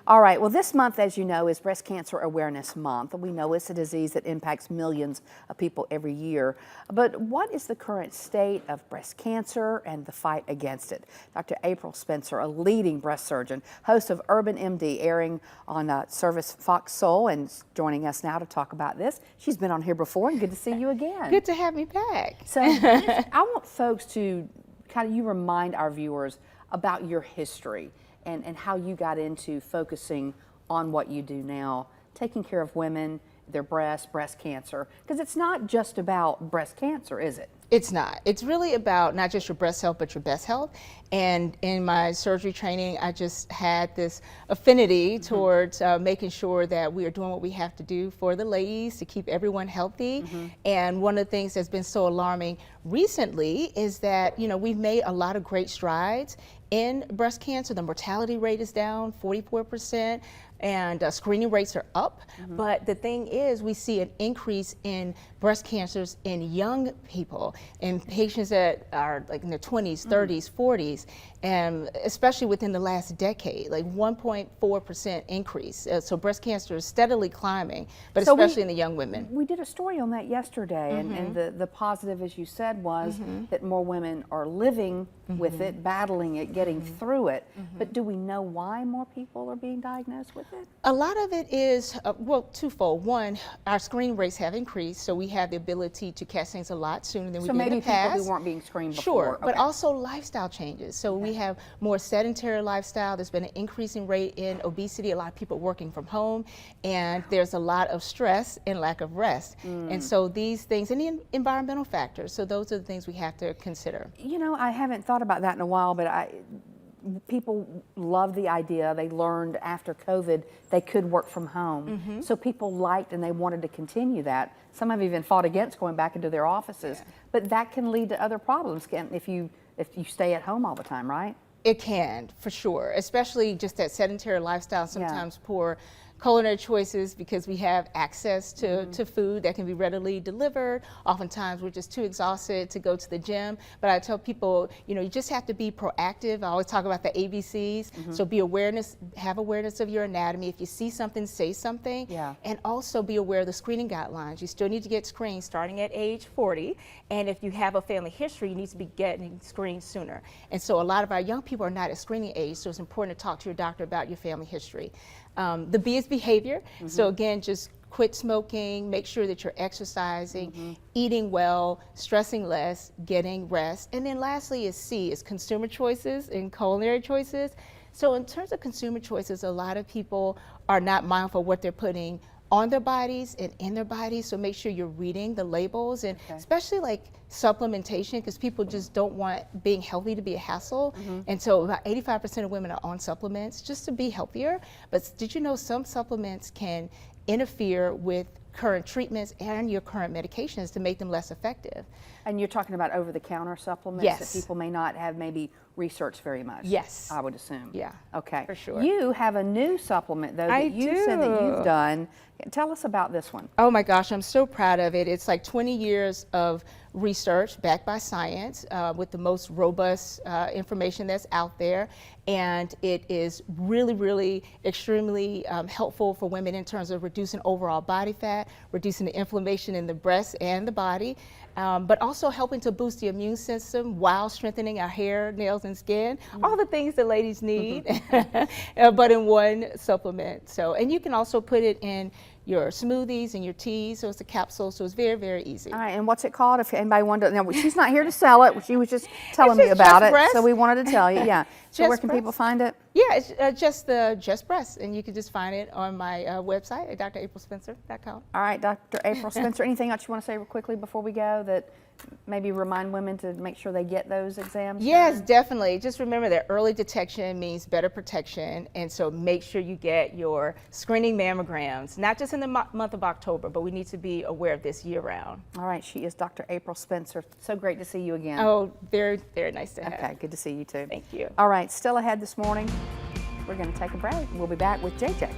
All right, well, this month, as you know, is Breast Cancer Awareness Month. We know it's a disease that impacts millions of people every year. But what is the current state of breast cancer and the fight against it? Dr. April Spencer, a leading breast surgeon, host of Urban MD, airing on Service Fox Soul, and joining us now to talk about this. She's been on here before, and good to see you again. Good to have me back. So I want folks to you remind our viewers about your history and how you got into focusing on what you do now, taking care of women, their breast cancer, because it's not just about breast cancer, is it? It's not. It's really about not just your breast health, but your best health. And in my surgery training, I just had this affinity towards making sure that we are doing what we have to do for the ladies to keep everyone healthy. And one of the things that's been so alarming recently is that, you know, we've made a lot of great strides in breast cancer. The mortality rate is down 44%. And screening rates are up, but the thing is, we see an increase in breast cancers in young people, in patients that are like in their 20s, 30s, 40s, and especially within the last decade, like 1.4% increase. So breast cancer is steadily climbing, but so especially in the young women. We did a story on that yesterday, and the positive, as you said, was that more women are living with it, battling it, getting through it. But do we know why more people are being diagnosed with it? A lot of it is, well, twofold. One, our screening rates have increased, so we have the ability to catch things a lot sooner than we did in the past. So maybe people who weren't being screened before. Sure, but also lifestyle changes. So we have more sedentary lifestyle. There's been an increasing rate in obesity, a lot of people working from home, and there's a lot of stress and lack of rest. And so these things, and the environmental factors, so those are the things we have to consider. You know, I haven't thought about that in a while, but people love the idea. They learned after COVID they could work from home. So people liked and they wanted to continue that. Some have even fought against going back into their offices. But that can lead to other problems if you stay at home all the time, right? It can, for sure, especially just that sedentary lifestyle, sometimes poor culinary choices because we have access to food that can be readily delivered. Oftentimes we're just too exhausted to go to the gym. But I tell people, you know, you just have to be proactive. I always talk about the ABCs. So have awareness of your anatomy. If you see something, say something. And also be aware of the screening guidelines. You still need to get screened starting at age 40. And if you have a family history, you need to be getting screened sooner. And so a lot of our young people are not at screening age, so it's important to talk to your doctor about your family history. The B is behavior. So again, just quit smoking, make sure that you're exercising, eating well, stressing less, getting rest. And then lastly is C, is consumer choices and culinary choices. So in terms of consumer choices, a lot of people are not mindful of what they're putting on their bodies and in their bodies, so make sure you're reading the labels, and especially like supplementation, because people just don't want being healthy to be a hassle. And so about 85% of women are on supplements just to be healthier. But did you know some supplements can interfere with current treatments and your current medications to make them less effective? And you're talking about over-the-counter supplements that people may not have maybe researched very much. Yes. I would assume. Yeah. Okay. For sure. You have a new supplement, though, that you said that you've done. Tell us about this one. Oh my gosh, I'm so proud of it. It's like 20 years of research backed by science with the most robust information that's out there. And it is really, really extremely helpful for women in terms of reducing overall body fat, reducing the inflammation in the breast and the body, but also helping to boost the immune system while strengthening our hair, nails, and skin. All the things that ladies need, but in one supplement. So, and you can also put it in your smoothies and your teas, so it's a capsule, so it's very, very easy. All right, and what's it called? If anybody wanted to, now she's not here to sell it. She was just telling me about it, so we wanted to tell you. Yeah. So where can people find it? Yeah, it's just breast, and you can just find it on my website at draprilspencer.com. All right, Dr. April Spencer, anything else you want to say real quickly before we go that maybe remind women to make sure they get those exams? Yes, definitely. Just remember that early detection means better protection, and so make sure you get your screening mammograms, not just in the month of October, but we need to be aware of this year-round. All right, she is Dr. April Spencer. So great to see you again. Oh, very, very nice to have. Okay, good to see you too. Thank you. All right, still ahead this morning, we're going to take a break. We'll be back with JJ.